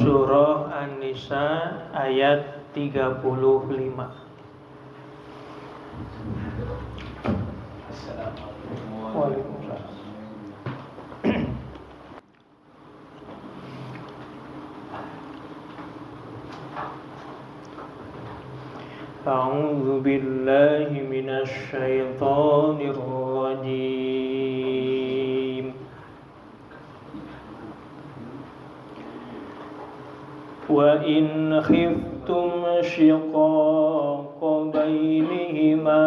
Surah An-Nisa ayat 35. Waalaikumsalam. A'udzu billahi minasy syaithanir rajim. Wa in khiftum shiqaqa bainihima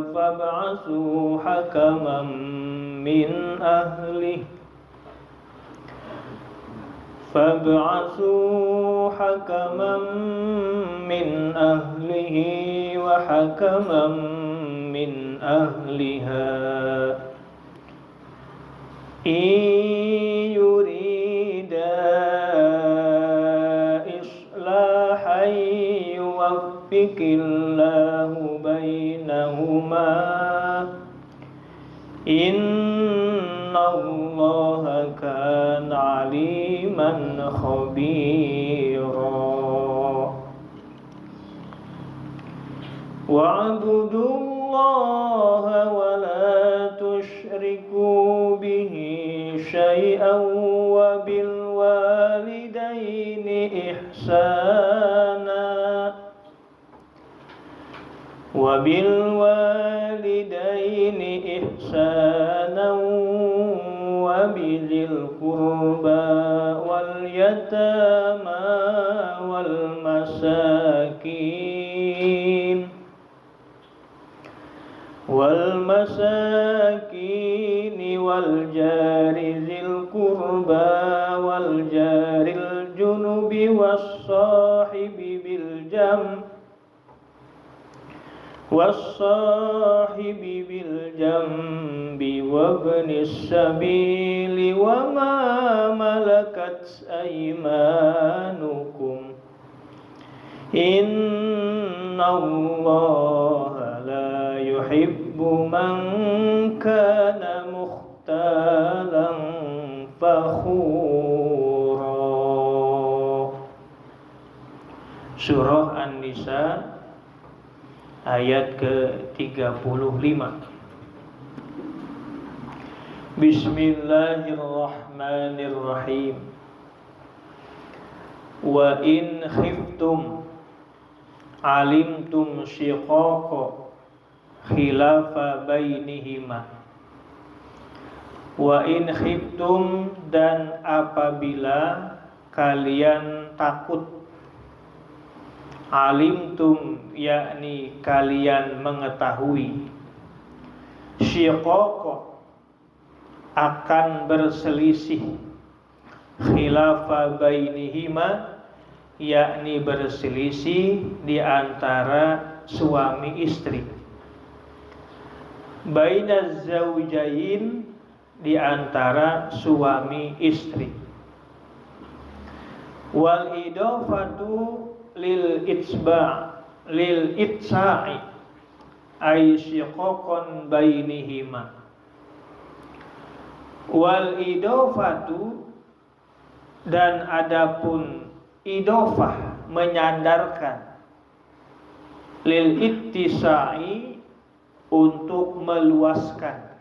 fab'atsu hakaman min ahlihi wa hakaman min ahliha in yurida islahan yuwaffiqillahu bainahuma innallaha kana aliman khabira. Wa'budullaha wa la tusyriku bihi syai'an wa bil walidaini ihsana wa bizil qurba wal yatama wal masakin wal jari zil qurba wal jaril junubi was sahibi bil jambi wabnis sabili wa ma malakat aymanukum innallaha la yuhibbu man kana mukhtalan fakhura. Surah An-Nisa ayat ke-35. Bismillahirrahmanirrahim. Wa in khiftum alimtum shiqaqa khilafa bainihima. Wa in khiftum, dan apabila kalian takut, alimtum yakni kalian mengetahui, syiqaqa akan berselisih, khilafa bainihima yakni berselisih di antara suami istri, bainaz zaujain di antara suami istri, wal idafatu lil itsa'i ay syiqaqan bainihima. Wal idafatu, dan adapun idofah menyandarkan, lil ittisa'i untuk meluaskan,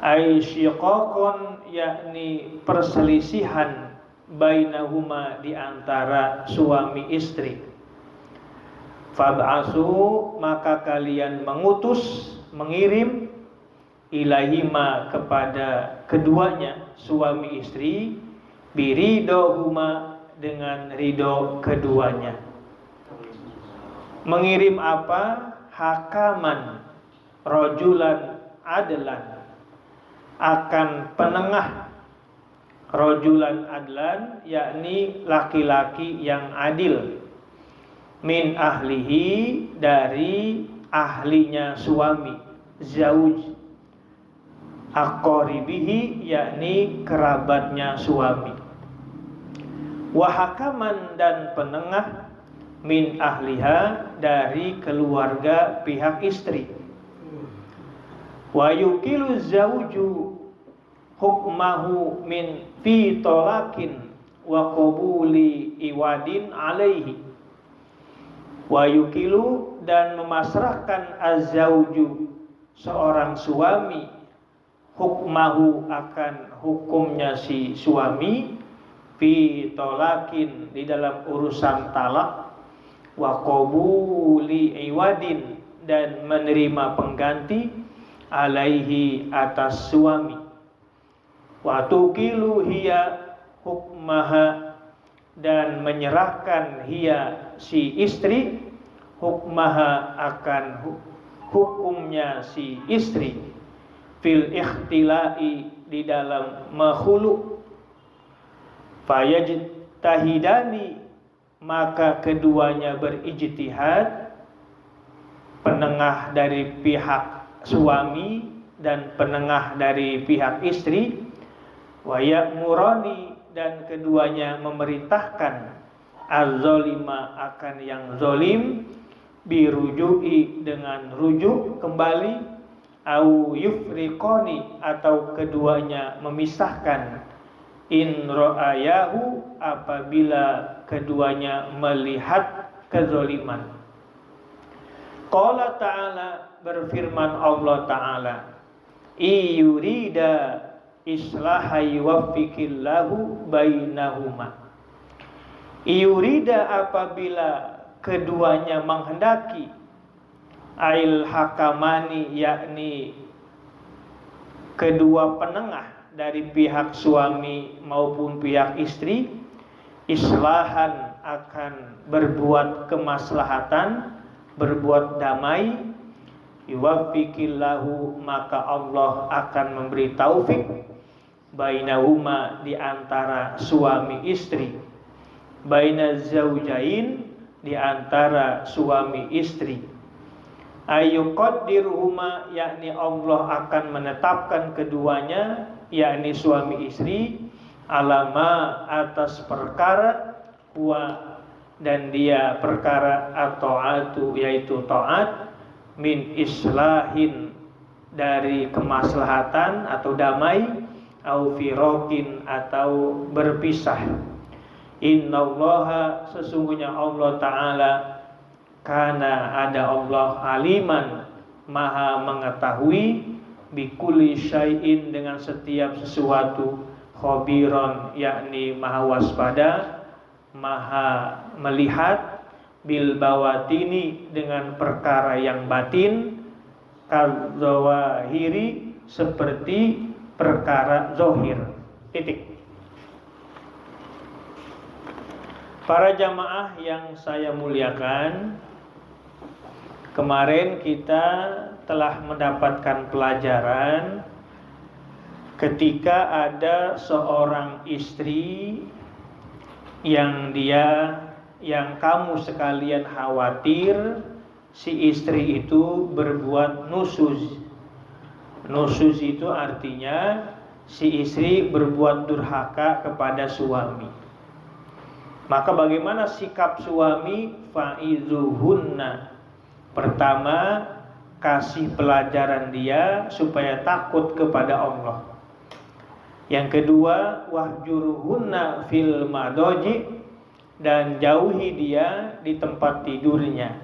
ay syiqaqan yakni perselisihan, bainahuma di antara suami istri. Fab'asu, maka kalian mengutus, mengirim, ilaihima kepada keduanya suami istri, biridohuma dengan ridho keduanya. Mengirim apa? Hakaman, rojulan adlan, akan penengah, rojulan adlan yakni laki-laki yang adil, min ahlihi dari ahlinya suami, zauj, aqaribihi yakni kerabatnya suami, wahakaman dan penengah, min ahliha dari keluarga pihak istri, wa yukilu zauju hukmahu min fi tolakin wa qabuli iwadin alaihi. Wa yukilu, dan memasrahkan az-zauju seorang suami, hukmahu akan hukumnya si suami, fi tolakin di dalam urusan talak, wa qabuli iwadin dan menerima pengganti, alaihi atas suami, wa tukilu hiya hukmaha dan menyerahkan hiya si istri, hukmaha akan hukumnya si istri, fil ikhtilai di dalam makhulu, fayajtahidani maka keduanya berijtihad, penengah dari pihak suami dan penengah dari pihak istri, wa ya'murani dan keduanya memerintahkan, az-zalima akan yang zalim, biruju'i dengan rujuk kembali, au yufriqani atau keduanya memisahkan, in ra'ayahu apabila keduanya melihat kezaliman. Qala ta'ala, berfirman Allah Ta'ala, iyurida islaha yuwaffiqillahu bainahuma. Iyurida apabila keduanya menghendaki, ail hakamani yakni kedua penengah dari pihak suami maupun pihak istri, islahan akan berbuat kemaslahatan, berbuat damai, yuwaffiqillahu maka Allah akan memberi taufik, bainahuma di antara suami istri, bainaz zaujain di antara suami istri, ayyuqaddiruhuma yakni Allah akan menetapkan keduanya yakni suami istri, alama atas perkara, huwa dan dia perkara at-ta'atu yaitu taat, min islahin dari kemaslahatan atau damai, au firaqin atau berpisah. Innallaha sesungguhnya Allah Ta'ala, karena ada Allah aliman maha mengetahui, bikulli syai'in dengan setiap sesuatu, khabiron yakni maha waspada, maha melihat, bil bawatini dengan perkara yang batin, kadzawahiri seperti perkara zahir. Titik. Para jamaah yang saya muliakan, kemarin kita telah mendapatkan pelajaran ketika ada seorang istri yang kamu sekalian khawatir si istri itu berbuat nusuz. Nusuz itu artinya si istri berbuat durhaka kepada suami. Maka bagaimana sikap suami? Fa'izuhunna. Pertama, kasih pelajaran dia supaya takut kepada Allah. Yang kedua, wahjuruhunna fil madoji, dan jauhi dia di tempat tidurnya.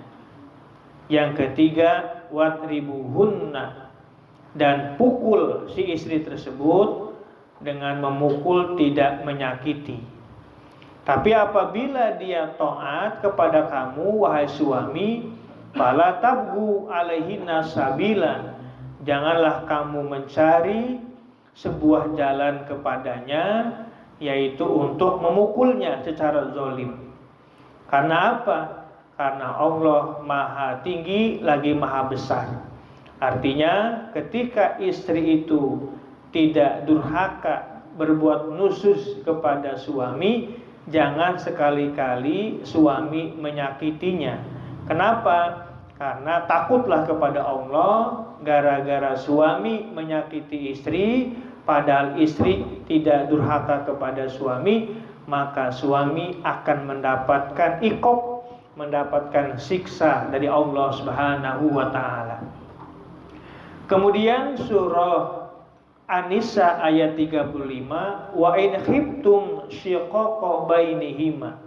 Yang ketiga, watribuhunna, dan pukul si istri tersebut dengan memukul tidak menyakiti. Tapi apabila dia taat kepada kamu wahai suami, fala tabgu alaihinna sabila, janganlah kamu mencari sebuah jalan kepadanya, yaitu untuk memukulnya secara zalim. Karena apa? Karena Allah maha tinggi lagi maha besar. Artinya ketika istri itu tidak durhaka berbuat nusuz kepada suami, jangan sekali-kali suami menyakitinya. Kenapa? Karena takutlah kepada Allah. Gara-gara suami menyakiti istri, padahal istri tidak durhaka kepada suami, maka suami akan mendapatkan iqab, mendapatkan siksa dari Allah Subhanahu wa ta'ala. Kemudian surah An-Nisa ayat 35, wa in khiftum syiqaqa bainihima.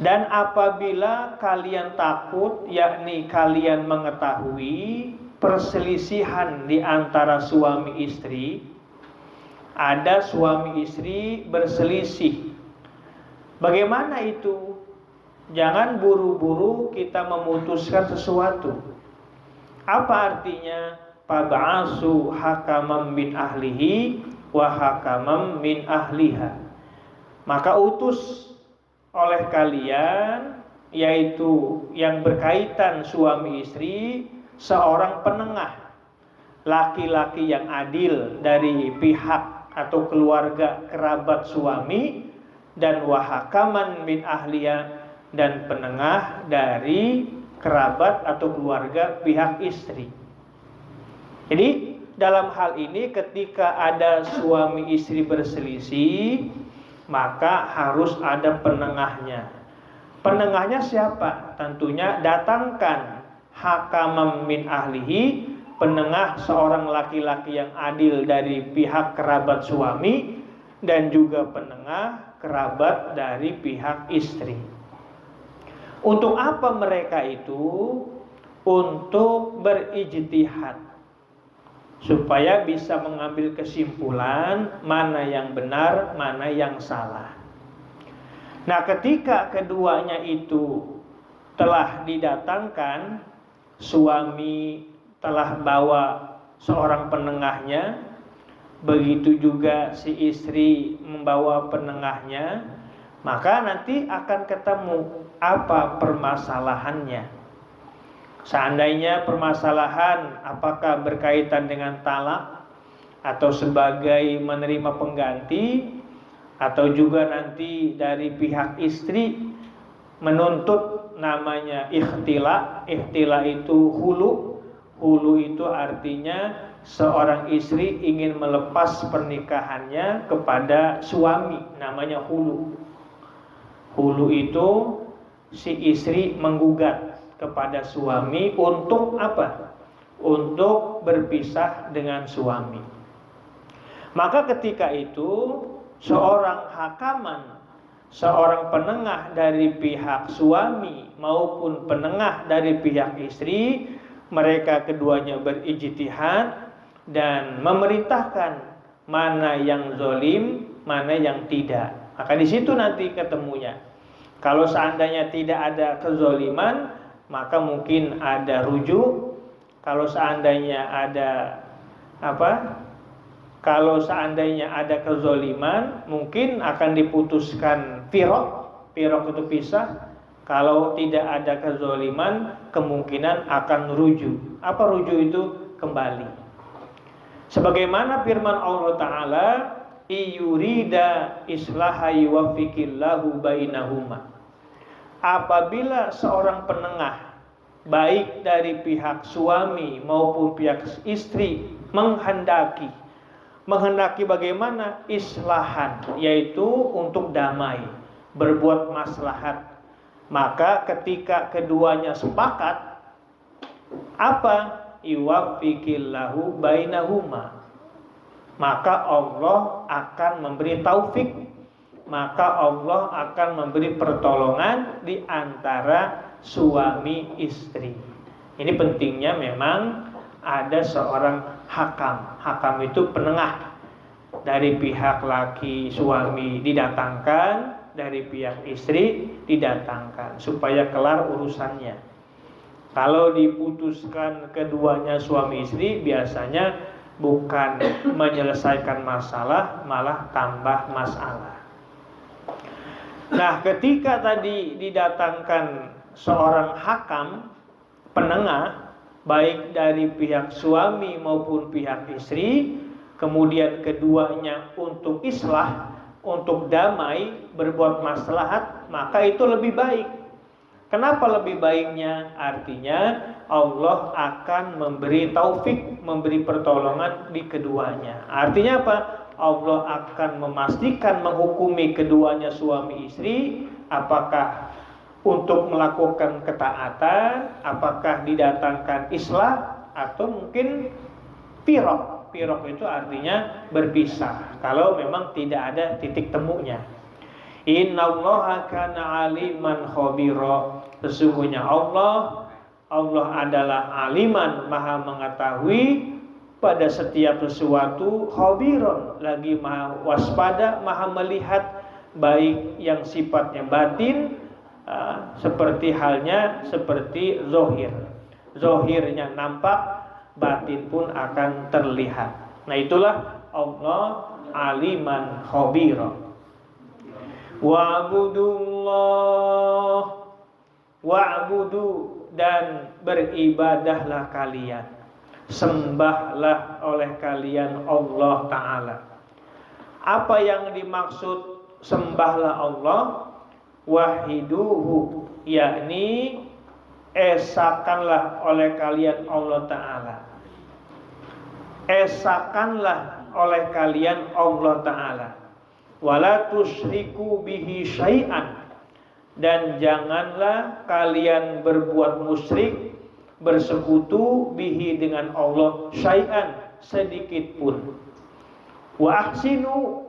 Dan apabila kalian takut, yakni kalian mengetahui perselisihan di antara suami istri, ada suami istri berselisih. Bagaimana itu? Jangan buru-buru kita memutuskan sesuatu. Apa artinya? Fab'asu hakaman min ahlihi wa hakaman min ahliha. Maka utus oleh kalian, yaitu yang berkaitan suami istri, seorang penengah, laki-laki yang adil dari pihak atau keluarga kerabat suami, dan wahakaman min ahliya, dan penengah dari kerabat atau keluarga pihak istri. Jadi dalam hal ini ketika ada suami istri berselisih, maka harus ada penengahnya. Penengahnya siapa? Tentunya datangkan hakaman min ahlihi, penengah seorang laki-laki yang adil dari pihak kerabat suami, dan juga penengah kerabat dari pihak istri. Untuk apa mereka itu? Untuk berijtihad, supaya bisa mengambil kesimpulan mana yang benar, mana yang salah. Nah, ketika keduanya itu telah didatangkan, suami telah bawa seorang penengahnya, begitu juga si istri membawa penengahnya, maka nanti akan ketemu apa permasalahannya. Seandainya permasalahan apakah berkaitan dengan talak, atau sebagai menerima pengganti, atau juga nanti dari pihak istri menuntut namanya ikhtila. Ikhtila itu hulu. Hulu itu artinya seorang istri ingin melepas pernikahannya kepada suami, namanya hulu. Hulu itu si istri menggugat kepada suami untuk apa? Untuk berpisah dengan suami. Maka ketika itu seorang hakaman, seorang penengah dari pihak suami maupun penengah dari pihak istri, mereka keduanya berijtihad dan memerintahkan mana yang zalim, mana yang tidak. Maka di situ nanti ketemunya. Kalau seandainya tidak ada kezaliman, maka mungkin ada rujuk. Kalau seandainya ada Kalau seandainya ada kezaliman, mungkin akan diputuskan firaq. Firaq itu pisah. Kalau tidak ada kezaliman, kemungkinan akan rujuk. Apa rujuk itu? Kembali. Sebagaimana firman Allah Ta'ala, iyurida islaha yuwaffiqillahu bainahuma. Apabila seorang penengah, baik dari pihak suami maupun pihak istri, menghendaki bagaimana? Islahan, yaitu untuk damai, berbuat maslahat. Maka ketika keduanya sepakat, apa? Yuwaffiqillahu bainahuma. Maka Allah akan memberi taufik, maka Allah akan memberi pertolongan di antara suami istri. Ini pentingnya memang ada seorang hakam. Hakam itu penengah. Dari pihak laki suami didatangkan, dari pihak istri didatangkan, supaya kelar urusannya. Kalau diputuskan keduanya suami istri, biasanya bukan menyelesaikan masalah, malah tambah masalah. Nah, ketika tadi didatangkan seorang hakam, penengah, baik dari pihak suami maupun pihak istri, kemudian keduanya untuk islah, untuk damai, berbuat maslahat, maka itu lebih baik. Kenapa lebih baiknya? Artinya Allah akan memberi taufik, memberi pertolongan di keduanya. Artinya apa? Allah akan memastikan, menghukumi keduanya suami istri, apakah untuk melakukan ketaatan, apakah didatangkan islah, atau mungkin firaq, Firaq itu artinya berpisah kalau memang tidak ada titik temunya. Innallaha kana aliman khabira. Sesungguhnya Allah adalah aliman, maha mengetahui pada setiap sesuatu, khabiron, lagi maha waspada, maha melihat, baik yang sifatnya batin seperti halnya seperti zohir. Zohirnya nampak, batin pun akan terlihat. Nah, itulah Allah aliman khabira. Wa'budu, dan beribadahlah kalian, sembahlah oleh kalian Allah Ta'ala. Apa yang dimaksud sembahlah Allah? Wahiduhu, yakni esakanlah oleh kalian Allah Ta'ala. Esakanlah oleh kalian Allah Ta'ala. Wala tusyriku bihi syai'an, dan janganlah kalian berbuat musyrik, bersekutu bihi dengan Allah, syai'an, sedikit pun. Wa ahsinu,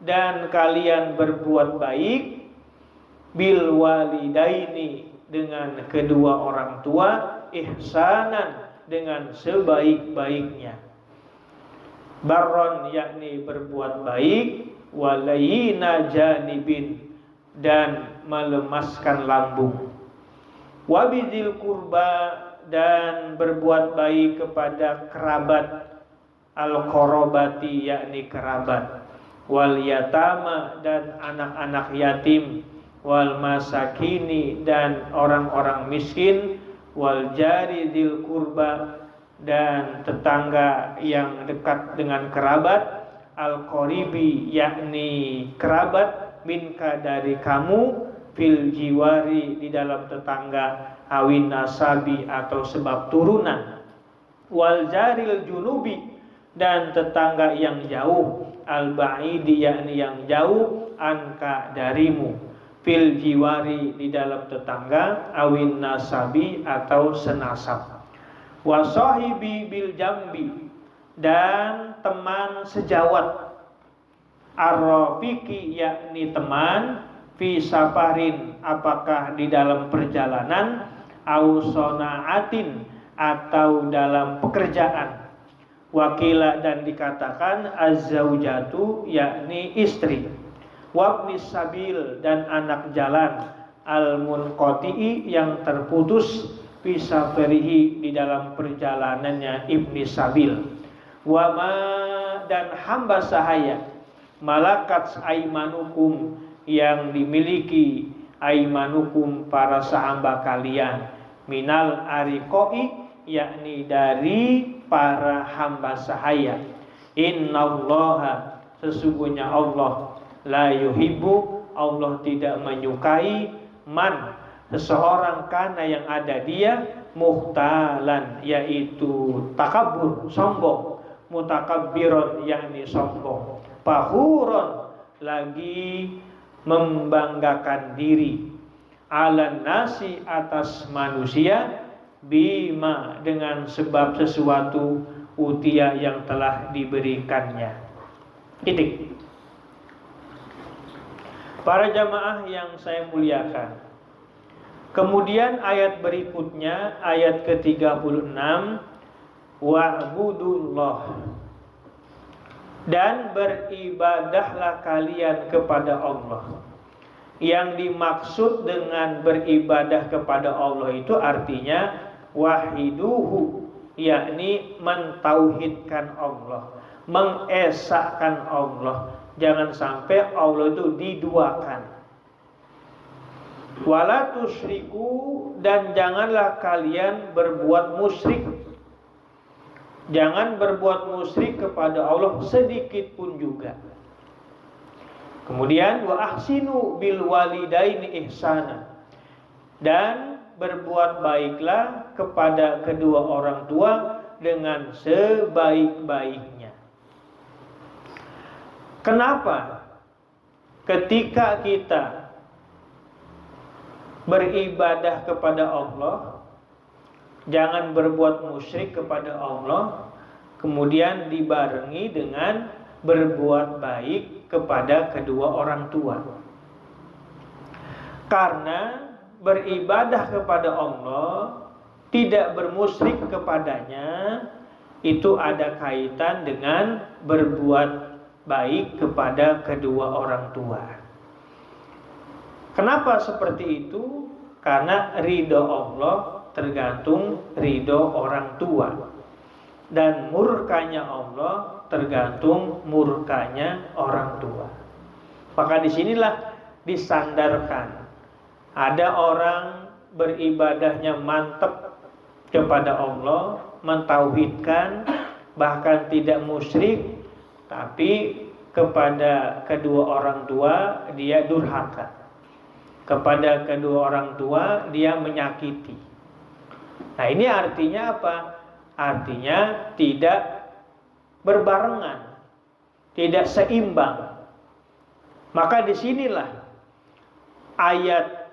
dan kalian berbuat baik, bil walidaini, dengan kedua orang tua, ihsanan, dengan sebaik-baiknya. Barron, yakni berbuat baik, walayina janibin, dan melemaskan lambung. Wabidil kurba, dan berbuat baik kepada kerabat, al-qorobati, yakni kerabat. Wal yatama, dan anak-anak yatim. Wal masakini, dan orang-orang miskin. Wal jari dil kurba, dan tetangga yang dekat dengan kerabat. Al-qoribi, yakni kerabat, minka, dari kamu, fil jiwari, di dalam tetangga, awin nasabi, atau sebab turunan. Wal jaril junubi, dan tetangga yang jauh, al-ba'idi, yakni yang jauh, anka, darimu, fil jiwari, di dalam tetangga, awin nasabi, atau senasab. Wa sahibi bil jambi, dan teman sejawat, ar-rafiqi, yakni teman, fi safarin, apakah di dalam perjalanan, au sonaatin, atau dalam pekerjaan. Wakila, dan dikatakan az-zaujatu, yakni istri. Wabnis sabil, dan anak jalan, al-munqati'i, yang terputus, fi safarihi, di dalam perjalanannya ibni sabil. Wama, dan hamba sahaya, malakat aimanukum, yang dimiliki aimanukum, para sahamba kalian, minal ariqoi, yakni dari para hamba sahaya. Innallaha, sesungguhnya Allah, la yuhibbu, Allah tidak menyukai, man, seseorang, kana, yang ada dia, muhtalan, yaitu takabur, sombong, mutakabbiron, yakni sombong, fahuron, lagi membanggakan diri, ala nasi, atas manusia, bima, dengan sebab sesuatu, utia, yang telah diberikannya. Titik. Para jamaah yang saya muliakan, kemudian ayat berikutnya, ayat ke-36, wa'budullah, dan beribadahlah kalian kepada Allah. Yang dimaksud dengan beribadah kepada Allah itu artinya wahiduhu, yakni mentauhidkan Allah, mengesahkan Allah. Jangan sampai Allah itu diduakan. Wala tusyriku, dan janganlah kalian berbuat musyrik. Jangan berbuat musyrik kepada Allah sedikit pun juga. Kemudian wa ahsinu bil walidaini ihsana, dan berbuat baiklah kepada kedua orang tua dengan sebaik-baiknya. Kenapa? Ketika kita beribadah kepada Allah, jangan berbuat musyrik kepada Allah, kemudian dibarengi dengan berbuat baik kepada kedua orang tua. Karena beribadah kepada Allah, tidak bermusyrik kepadanya, itu ada kaitan dengan berbuat baik kepada kedua orang tua. Kenapa seperti itu? Karena ridho Allah tergantung ridho orang tua, dan murkanya Allah tergantung murkanya orang tua. Maka disinilah disandarkan. Ada orang beribadahnya mantap kepada Allah, mentauhidkan, bahkan tidak musyrik, tapi kepada kedua orang tua dia durhaka. Kepada kedua orang tua dia menyakiti. Nah, ini artinya apa? Artinya tidak berbarengan, tidak seimbang. Maka disinilah ayat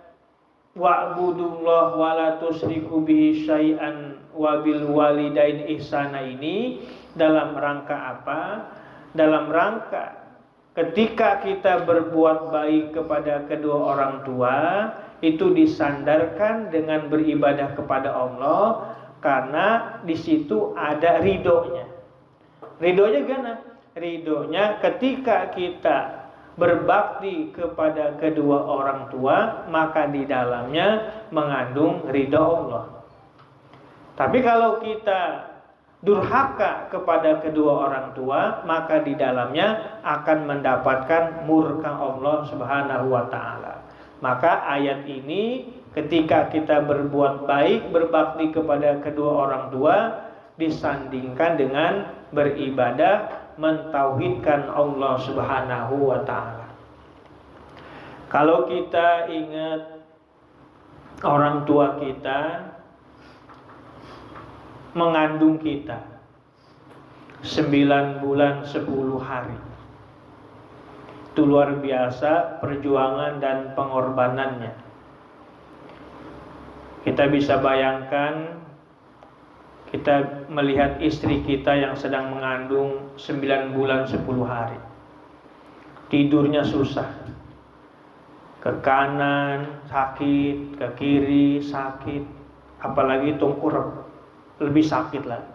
wa'budullah wa la tusyriku bihi syai'an wa bil walidain ihsana ini dalam rangka apa? Dalam rangka ketika kita berbuat baik kepada kedua orang tua, itu disandarkan dengan beribadah kepada Allah, karena di situ ada ridhonya. Ridhonya gimana? Ridhonya ketika kita berbakti kepada kedua orang tua, maka di dalamnya mengandung ridho Allah. Tapi kalau kita durhaka kepada kedua orang tua, maka di dalamnya akan mendapatkan murka Allah Subhanahu wa taala. Maka ayat ini ketika kita berbuat baik, berbakti kepada kedua orang tua, disandingkan dengan beribadah, mentauhidkan Allah Subhanahu wa taala. Kalau kita ingat orang tua kita mengandung kita 9 bulan 10 hari, itu luar biasa perjuangan dan pengorbanannya. Kita bisa bayangkan, kita melihat istri kita yang sedang mengandung 9 bulan 10 hari, tidurnya susah, ke kanan sakit, ke kiri sakit, apalagi tengkurap lebih sakit lagi.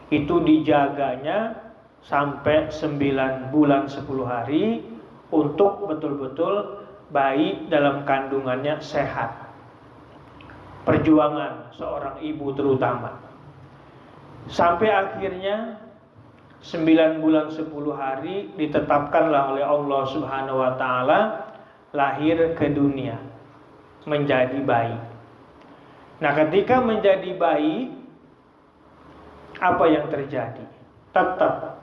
Itu dijaganya sampai 9 bulan 10 hari untuk betul-betul bayi dalam kandungannya sehat. Perjuangan seorang ibu terutama. Sampai akhirnya 9 bulan 10 hari ditetapkanlah oleh Allah Subhanahu wa taala lahir ke dunia menjadi bayi. Nah, ketika menjadi bayi, apa yang terjadi? Tetap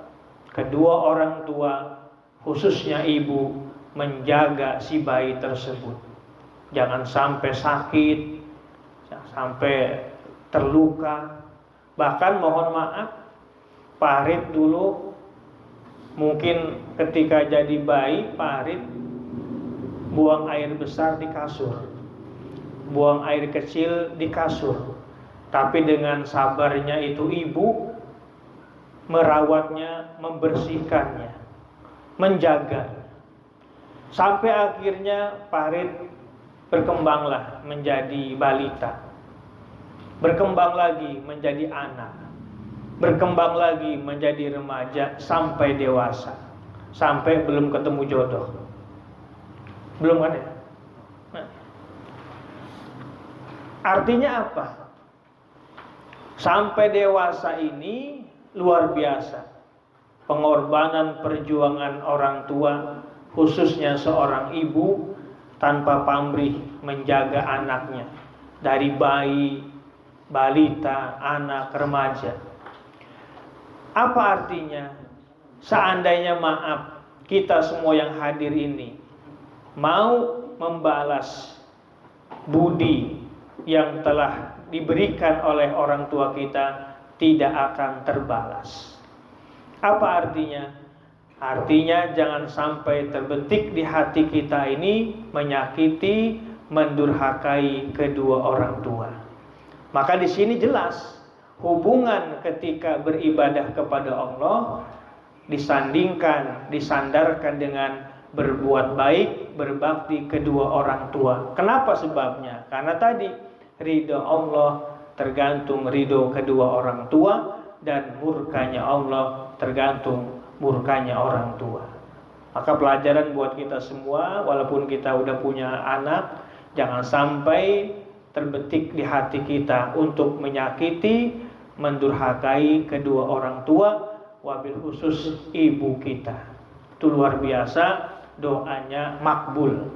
kedua orang tua, khususnya ibu, menjaga si bayi tersebut. Jangan sampai sakit, jangan sampai terluka. Bahkan mohon maaf, Farid dulu mungkin ketika jadi bayi, Farid buang air besar di kasur, buang air kecil di kasur. Tapi dengan sabarnya itu ibu merawatnya, membersihkannya, menjaganya. Sampai akhirnya Farid berkembanglah menjadi balita, berkembang lagi menjadi anak, berkembang lagi menjadi remaja sampai dewasa, sampai belum ketemu jodoh. Belum kan ya? Nah, artinya apa? Sampai dewasa ini luar biasa pengorbanan perjuangan orang tua, khususnya seorang ibu, tanpa pamrih menjaga anaknya dari bayi, balita, anak, remaja. Apa artinya? Seandainya maaf kita semua yang hadir ini mau membalas budi yang telah diberikan oleh orang tua kita, tidak akan terbalas. Apa artinya? Artinya jangan sampai terbetik di hati kita ini menyakiti, mendurhakai kedua orang tua. Maka di sini jelas hubungan ketika beribadah kepada Allah disandarkan dengan berbuat baik, berbakti kedua orang tua. Kenapa sebabnya? Karena tadi ridho Allah tergantung ridho kedua orang tua, dan murkanya Allah tergantung murkanya orang tua. Maka pelajaran buat kita semua, walaupun kita udah punya anak, jangan sampai terbetik di hati kita untuk menyakiti, mendurhakai kedua orang tua, wabil khusus ibu kita. Itu luar biasa, doanya makbul.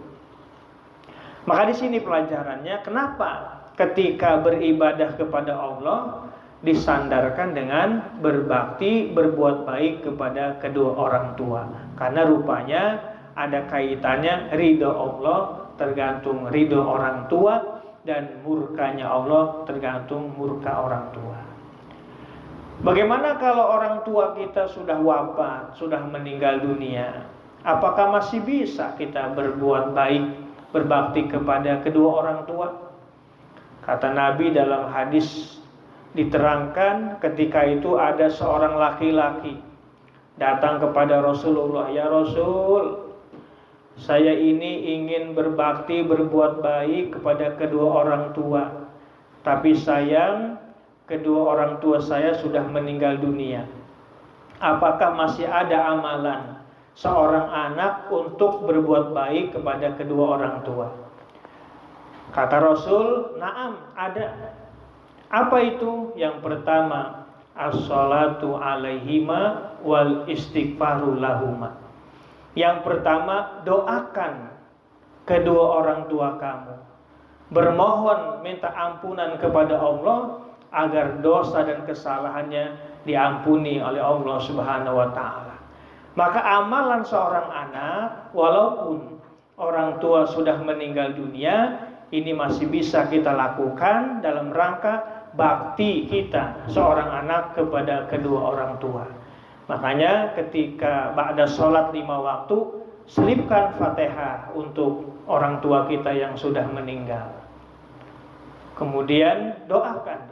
Maka di sini pelajarannya, kenapa ketika beribadah kepada Allah disandarkan dengan berbakti, berbuat baik kepada kedua orang tua? Karena rupanya ada kaitannya ridho Allah tergantung ridho orang tua, dan murkanya Allah tergantung murka orang tua. Bagaimana kalau orang tua kita sudah wafat, sudah meninggal dunia? Apakah masih bisa kita berbuat baik, berbakti kepada kedua orang tua? Kata Nabi dalam hadis diterangkan, ketika itu ada seorang laki-laki datang kepada Rasulullah, "Ya Rasul, saya ini ingin berbakti, berbuat baik kepada kedua orang tua, tapi sayang kedua orang tua saya sudah meninggal dunia. Apakah masih ada amalan seorang anak untuk berbuat baik kepada kedua orang tua?" Kata Rasul, "Na'am, ada." Apa itu? Yang pertama, as-salatu alaihima wal istighfaru lahuma. Yang pertama, doakan kedua orang tua kamu, bermohon minta ampunan kepada Allah agar dosa dan kesalahannya diampuni oleh Allah Subhanahu wa taala. Maka amalan seorang anak, walaupun orang tua sudah meninggal dunia, ini masih bisa kita lakukan dalam rangka bakti kita seorang anak kepada kedua orang tua. Makanya ketika ba'da sholat 5 waktu, selipkan Fatihah untuk orang tua kita yang sudah meninggal. Kemudian doakan.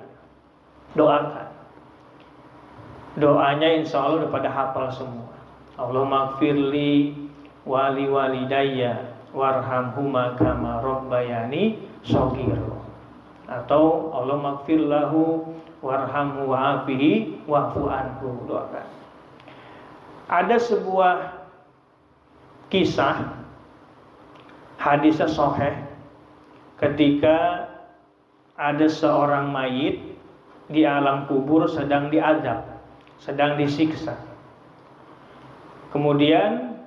Doanya insya Allah udah pada hafal semua. Allahumma gfirli wali walidayya warhamhuma kama rabbayani shaghira. Atau Allahumma gfir lahu warhamhu wa'afihi wa'fu anhu. Doakan. Ada sebuah kisah hadisnya sahih, ketika ada seorang mayit di alam kubur sedang diazab, sedang disiksa. Kemudian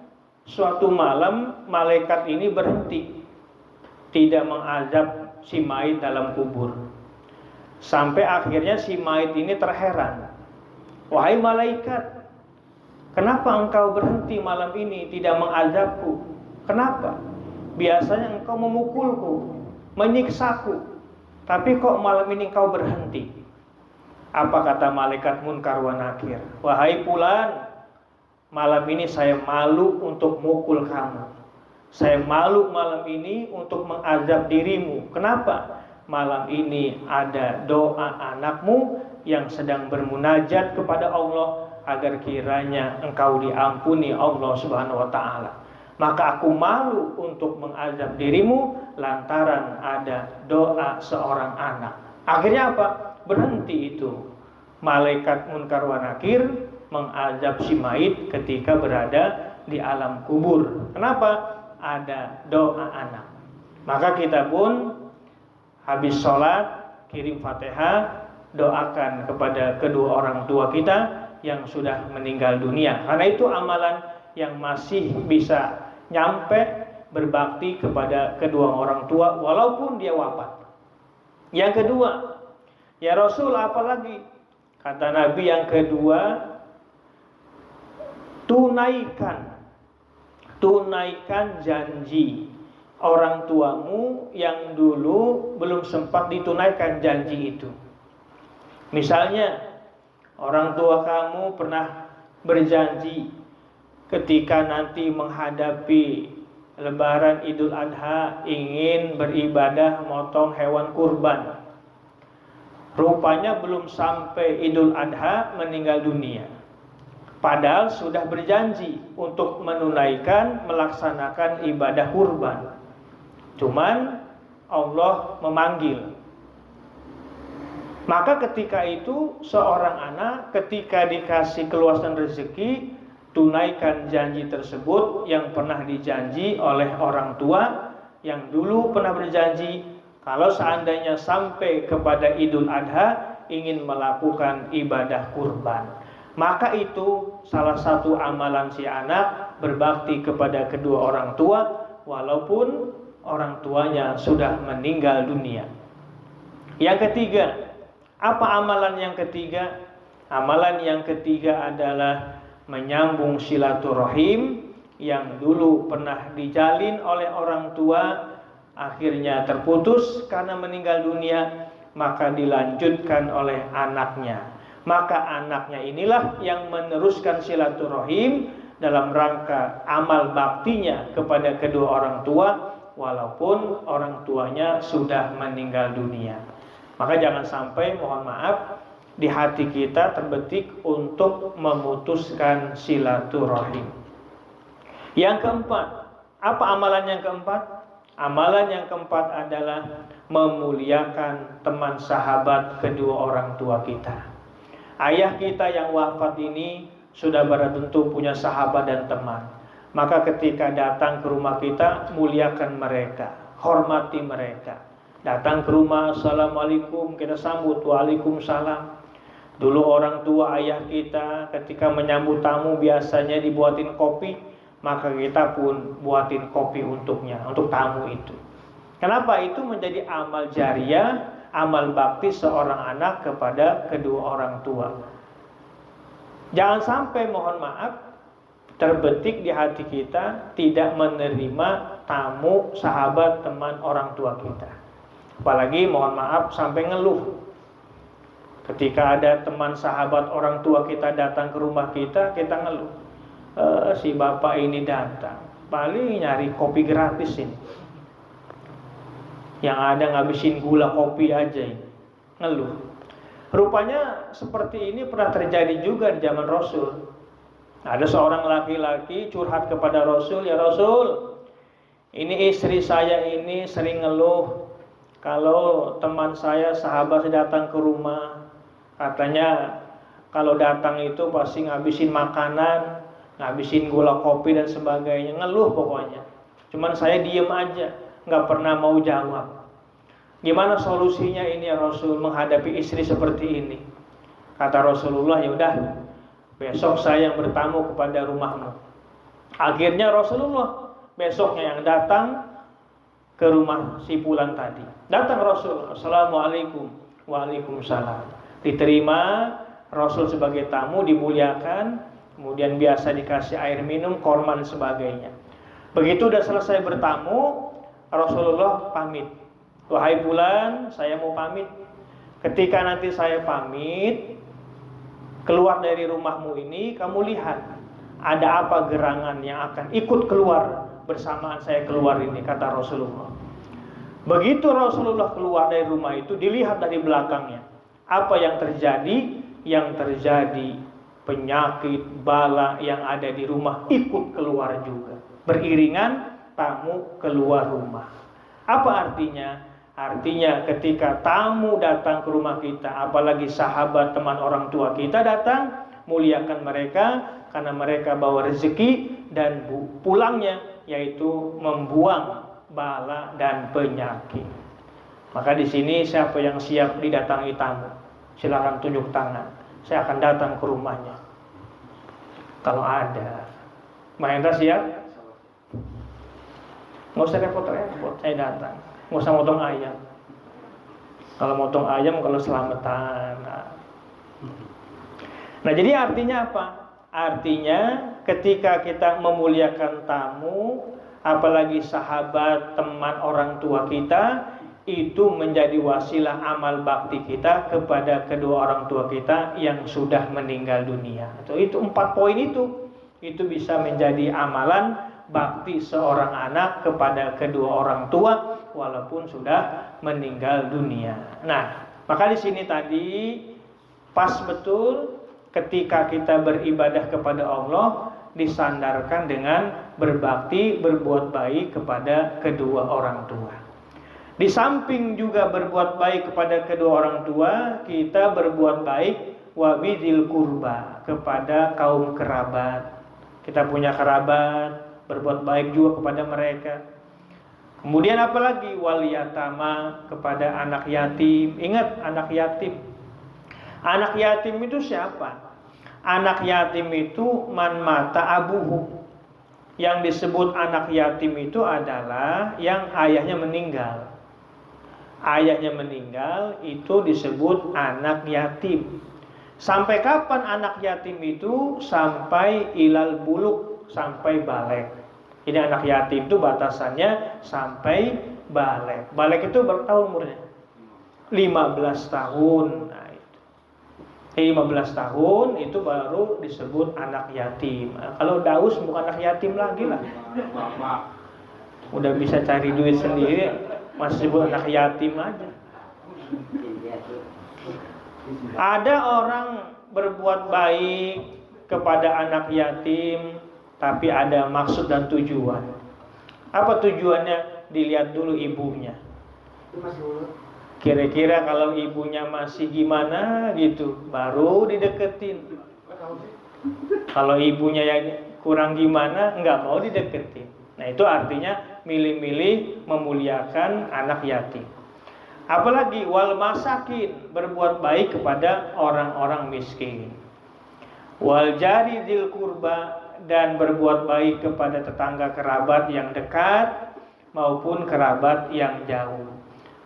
suatu malam malaikat ini berhenti, tidak mengazab si mayit dalam kubur. Sampai akhirnya si mayit ini terheran. "Wahai malaikat, kenapa engkau berhenti malam ini tidak mengazabku? Kenapa? Biasanya engkau memukulku, menyiksaku, tapi kok malam ini engkau berhenti?" Apa kata malaikat Munkar wa Nakir? "Wahai fulan, malam ini saya malu untuk mukul kamu. Saya malu malam ini untuk mengazab dirimu. Kenapa? Malam ini ada doa anakmu yang sedang bermunajat kepada Allah agar kiranya engkau diampuni Allah Subhanahu wa taala. Maka aku malu untuk mengazab dirimu lantaran ada doa seorang anak." Akhirnya apa? Berhenti itu malaikat Munkar wa Nakir mengazab si mayit ketika berada di alam kubur. Kenapa? Ada doa anak. Maka kita pun habis sholat kirim Fatihah, doakan kepada kedua orang tua kita yang sudah meninggal dunia. Karena itu amalan yang masih bisa nyampe berbakti kepada kedua orang tua walaupun dia wafat. Yang kedua, "Ya Rasul, apa lagi?" Kata Nabi, yang kedua, tunaikan janji orang tuamu yang dulu belum sempat ditunaikan janji itu. Misalnya orang tua kamu pernah berjanji ketika nanti menghadapi Lebaran Idul Adha ingin beribadah motong hewan kurban. Rupanya belum sampai Idul Adha meninggal dunia. Padahal sudah berjanji untuk menunaikan, melaksanakan ibadah kurban. Cuman Allah memanggil. Maka ketika itu seorang anak ketika dikasih keluasan rezeki, tunaikan janji tersebut yang pernah dijanji oleh orang tua yang dulu pernah berjanji kalau seandainya sampai kepada Idul Adha ingin melakukan ibadah kurban. Maka itu salah satu amalan si anak berbakti kepada kedua orang tua walaupun orang tuanya sudah meninggal dunia. Yang ketiga, apa amalan yang ketiga? Amalan yang ketiga adalah menyambung silaturahim yang dulu pernah dijalin oleh orang tua, akhirnya terputus karena meninggal dunia, maka dilanjutkan oleh anaknya. Maka anaknya inilah yang meneruskan silaturahim dalam rangka amal baktinya kepada kedua orang tua, walaupun orang tuanya sudah meninggal dunia. Maka jangan sampai, mohon maaf, di hati kita terbetik untuk memutuskan silaturahim. Yang keempat, apa amalan yang keempat? Amalan yang keempat adalah memuliakan teman sahabat kedua orang tua kita. Ayah kita yang wafat ini sudah tentu punya sahabat dan teman. Maka ketika datang ke rumah kita, muliakan mereka, hormati mereka. Datang ke rumah, assalamualaikum, kita sambut, waalaikumsalam. Dulu orang tua ayah kita ketika menyambut tamu biasanya dibuatin kopi, maka kita pun buatin kopi untuknya, untuk tamu itu. Kenapa? Itu menjadi amal jariah, amal bakti seorang anak kepada kedua orang tua. Jangan sampai, mohon maaf, terbetik di hati kita tidak menerima tamu, sahabat, teman orang tua kita. Apalagi mohon maaf sampai ngeluh. Ketika ada teman sahabat orang tua kita datang ke rumah kita, kita ngeluh. Si bapak ini datang, paling nyari kopi gratis ini. Yang ada ngabisin gula kopi aja ini. Ngeluh. Rupanya seperti ini pernah terjadi juga di zaman Rasul. Ada seorang laki-laki curhat kepada Rasul, ya Rasul, ini istri saya ini sering ngeluh kalau teman saya, sahabat saya datang ke rumah, katanya kalau datang itu pasti ngabisin makanan, ngabisin gula kopi dan sebagainya, ngeluh pokoknya. Cuman saya diem aja, nggak pernah mau jawab. Gimana solusinya ini ya Rasul menghadapi istri seperti ini? Kata Rasulullah, ya udah, besok saya yang bertamu kepada rumahmu. Akhirnya Rasulullah besoknya yang datang ke rumah si fulan tadi. Datang Rasul, assalamualaikum, waalaikumsalam. Diterima Rasul sebagai tamu, dimuliakan, kemudian biasa dikasih air minum, korma dan sebagainya. Begitu udah selesai bertamu, Rasulullah pamit. Wahai fulan, saya mau pamit. Ketika nanti saya pamit, keluar dari rumahmu ini, kamu lihat ada apa gerangan yang akan ikut keluar bersamaan saya keluar ini, kata Rasulullah. Begitu Rasulullah keluar dari rumah itu, dilihat dari belakangnya. Apa yang terjadi? Yang terjadi penyakit, bala yang ada di rumah ikut keluar juga. Beriringan tamu keluar rumah. Apa artinya? Artinya ketika tamu datang ke rumah kita, apalagi sahabat, teman orang tua kita datang, muliakan mereka karena mereka bawa rezeki, dan pulangnya yaitu membuang bala dan penyakit. Maka di sini siapa yang siap didatangi tamu, silakan tunjuk tangan. Saya akan datang ke rumahnya. Kalau ada. Mahendra siap? Nggak usah repot-repot, saya datang. Nggak usah motong ayam. Kalau motong ayam, kalau selamatan. Nah, jadi artinya apa? Artinya ketika kita memuliakan tamu, apalagi sahabat, teman orang tua kita, itu menjadi wasilah amal bakti kita kepada kedua orang tua kita yang sudah meninggal dunia. Itu 4 poin itu bisa menjadi amalan bakti seorang anak kepada kedua orang tua walaupun sudah meninggal dunia. Nah, Maka di sini tadi pas betul ketika kita beribadah kepada Allah disandarkan dengan berbakti, berbuat baik kepada kedua orang tua. Di samping juga berbuat baik kepada kedua orang tua, kita berbuat baik wabidil kurba, kepada kaum kerabat. Kita punya kerabat, berbuat baik juga kepada mereka. Kemudian apalagi wal yatama, kepada anak yatim. Ingat anak yatim. Anak yatim itu siapa? Anak yatim itu man mata abuhu. Yang disebut anak yatim itu adalah yang ayahnya meninggal. Ayahnya meninggal itu disebut anak yatim. Sampai kapan anak yatim itu? Sampai ilal buluk, sampai balik. Ini anak yatim itu batasannya sampai balik. Balik itu berapa tahun umurnya? 15 tahun. Nah, itu. 15 tahun itu baru disebut anak yatim. Nah, kalau Daus bukan anak yatim lagi lah. Udah bisa cari duit sendiri, masih disebut anak yatim aja. Ada orang berbuat baik kepada anak yatim, tapi ada maksud dan tujuan. Apa tujuannya? Dilihat dulu ibunya. Kira-kira kalau ibunya masih gimana gitu, baru dideketin. Kalau ibunya yang kurang gimana, nggak mau dideketin. Nah itu artinya milih-milih memuliakan anak yatim. Apalagi wal masakin, berbuat baik kepada orang-orang miskin. Wal jari dzil kurba, dan berbuat baik kepada tetangga kerabat yang dekat maupun kerabat yang jauh.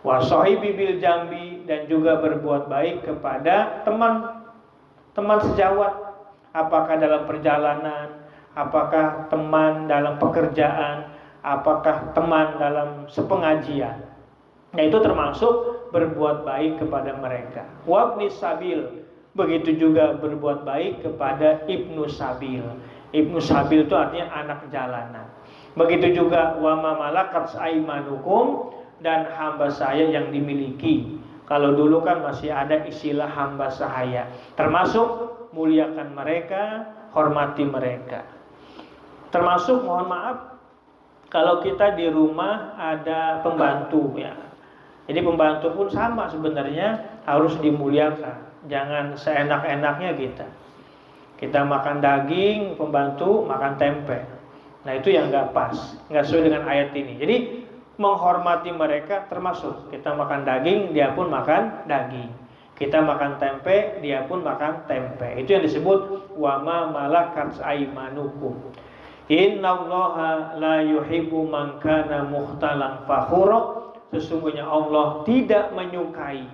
Wa sahibi bil jambi, dan juga berbuat baik kepada teman sejawat, apakah dalam perjalanan, apakah teman dalam pekerjaan, apakah teman dalam sepengajian. Nah itu termasuk berbuat baik kepada mereka. Wabni sabil, begitu juga berbuat baik kepada ibnu sabil. Ibnu sabil itu artinya anak jalanan. Begitu juga wama malakat aimanukum, dan hamba saya yang dimiliki. Kalau dulu kan masih ada istilah hamba sahaya. Termasuk muliakan mereka, hormati mereka. Termasuk mohon maaf kalau kita di rumah ada pembantu ya. Jadi pembantu pun sama sebenarnya harus dimuliakan. Jangan seenak-enaknya kita makan daging, pembantu makan tempe. Nah itu yang nggak pas, nggak sesuai dengan ayat ini. Jadi menghormati mereka termasuk kita makan daging, dia pun makan daging. Kita makan tempe, dia pun makan tempe. Itu yang disebut wama malakat aimanukum. Innallaha la yuhibbu man kana mukhtalan fakhura. Sesungguhnya Allah tidak menyukai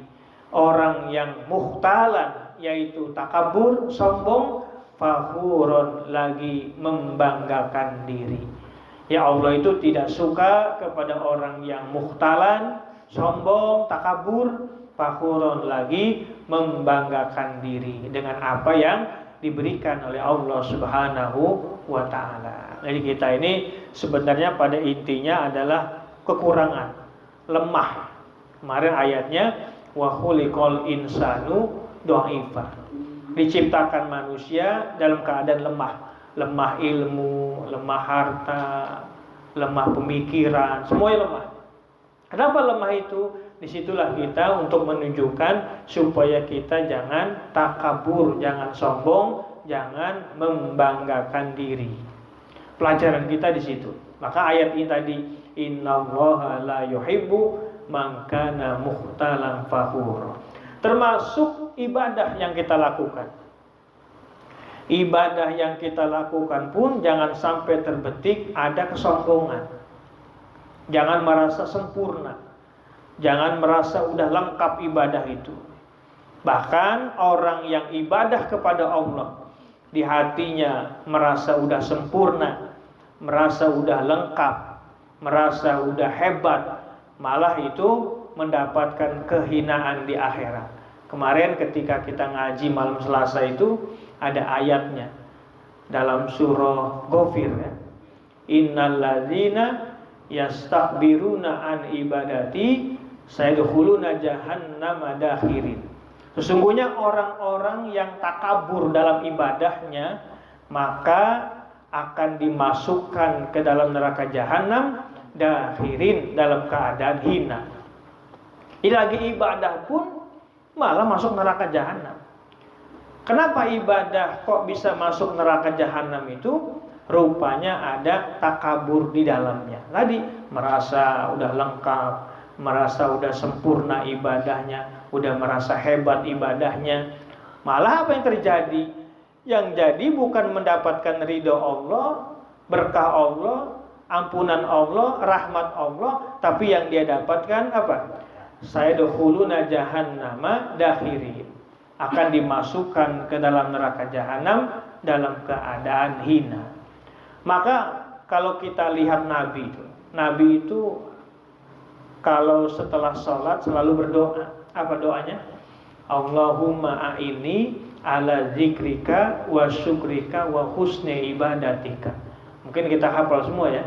orang yang mukhtalan, yaitu takabur, sombong, fakhuron, lagi membanggakan diri. Ya Allah itu tidak suka kepada orang yang mukhtalan, sombong, takabur, fakhuron, lagi membanggakan diri dengan apa yang diberikan oleh Allah Subhanahu wa ta'ala. Jadi kita ini sebenarnya pada intinya adalah kekurangan, lemah. Kemarin ayatnya wa khuliqal insanu dha'ifa. Diciptakan manusia dalam keadaan lemah. Lemah ilmu, lemah harta, lemah pemikiran, semuanya lemah. Kenapa lemah itu? Disitulah kita untuk menunjukkan supaya kita jangan takabur, jangan sombong, jangan membanggakan diri. Pelajaran kita di situ. Maka ayat ini tadi, innallaha la yuhibbu man kana mukhtalan fakhur. Termasuk ibadah yang kita lakukan. Ibadah yang kita lakukan pun jangan sampai terbetik ada kesombongan. Jangan merasa sempurna. Jangan merasa udah lengkap ibadah itu. Bahkan orang yang ibadah kepada Allah, di hatinya merasa udah sempurna, merasa udah lengkap, merasa udah hebat, malah itu mendapatkan kehinaan di akhirat. Kemarin ketika kita ngaji malam Selasa itu ada ayatnya dalam surah Ghafir ya. Innal ladzina yastakbiruna an ibadati sayadkhuluna jahannama dakhirin. Sesungguhnya orang-orang yang takabur dalam ibadahnya maka akan dimasukkan ke dalam neraka jahanam dakhirin, dalam keadaan hina. Ini lagi ibadah pun malah masuk neraka jahanam. Kenapa ibadah kok bisa masuk neraka jahanam itu? Rupanya ada takabur di dalamnya. Tadi merasa udah lengkap, merasa udah sempurna ibadahnya, udah merasa hebat ibadahnya. Malah apa yang terjadi? Yang jadi bukan mendapatkan ridho Allah, berkah Allah, ampunan Allah, rahmat Allah, tapi yang dia dapatkan apa? Sayadkhuluna jahannama dakhirin. Akan dimasukkan ke dalam neraka jahanam dalam keadaan hina. Maka kalau kita lihat Nabi itu kalau setelah sholat selalu berdoa. Apa doanya? Allahumma a'ini ala zikrika wa syukrika wa husni ibadatika. Mungkin kita hafal semua ya.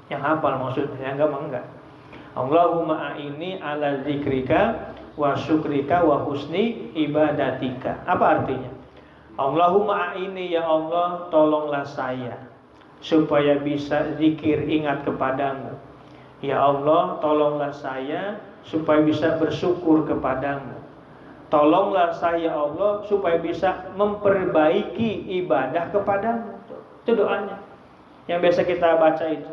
Yang hafal maksudnya, yang enggak. Allahumma a'ini ala zikrika wa syukrika wa husni ibadatika. Apa artinya? Allahumma a'ini, ya Allah, tolonglah saya supaya bisa zikir ingat kepadamu. Ya Allah, tolonglah saya supaya bisa bersyukur kepadamu. Tolonglah saya, Allah, supaya bisa memperbaiki ibadah kepadamu. Itu doanya yang biasa kita baca itu.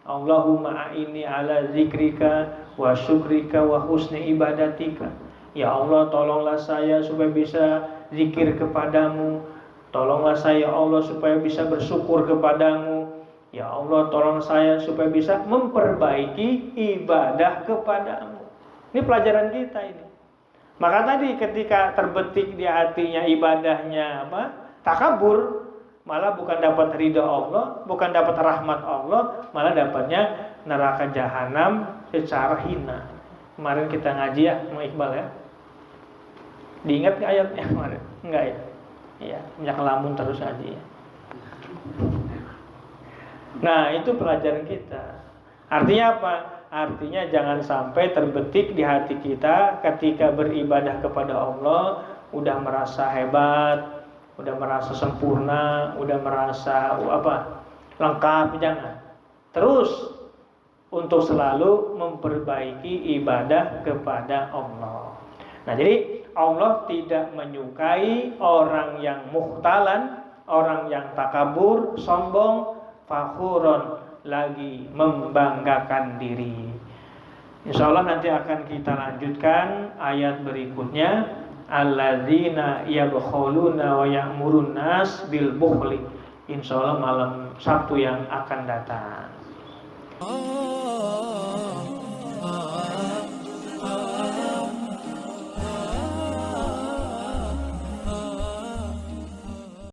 Allahumma a'inni ala zikrika wa syukrika wa husni ibadatika. Ya Allah, tolonglah saya supaya bisa zikir kepadamu. Tolonglah saya, Allah, supaya bisa bersyukur kepadamu. Ya Allah, tolong saya supaya bisa memperbaiki ibadah kepadamu. Ini pelajaran kita ini. Maka tadi ketika terbetik di hatinya ibadahnya takabur, malah bukan dapat ridha Allah, bukan dapat rahmat Allah, malah dapatnya neraka jahanam secara hina. Kemarin kita ngaji ya, Mang Iqbal ya. Diingat ke ayatnya kemarin? Enggak ya? Iya, minyak lamun terus ngaji ya. Nah, itu pelajaran kita. Artinya apa? Artinya jangan sampai terbetik di hati kita ketika beribadah kepada Allah udah merasa hebat, udah merasa sempurna, udah merasa lengkap, jangan. Terus untuk selalu memperbaiki ibadah kepada Allah. Nah, jadi Allah tidak menyukai orang yang muhtalan, orang yang takabur, sombong, fakhuron, lagi membanggakan diri. Insya Allah nanti akan kita lanjutkan ayat berikutnya. Alladzina yabkhuluna wa ya'murun nas bil bukhli. Insya Allah malam Sabtu yang akan datang.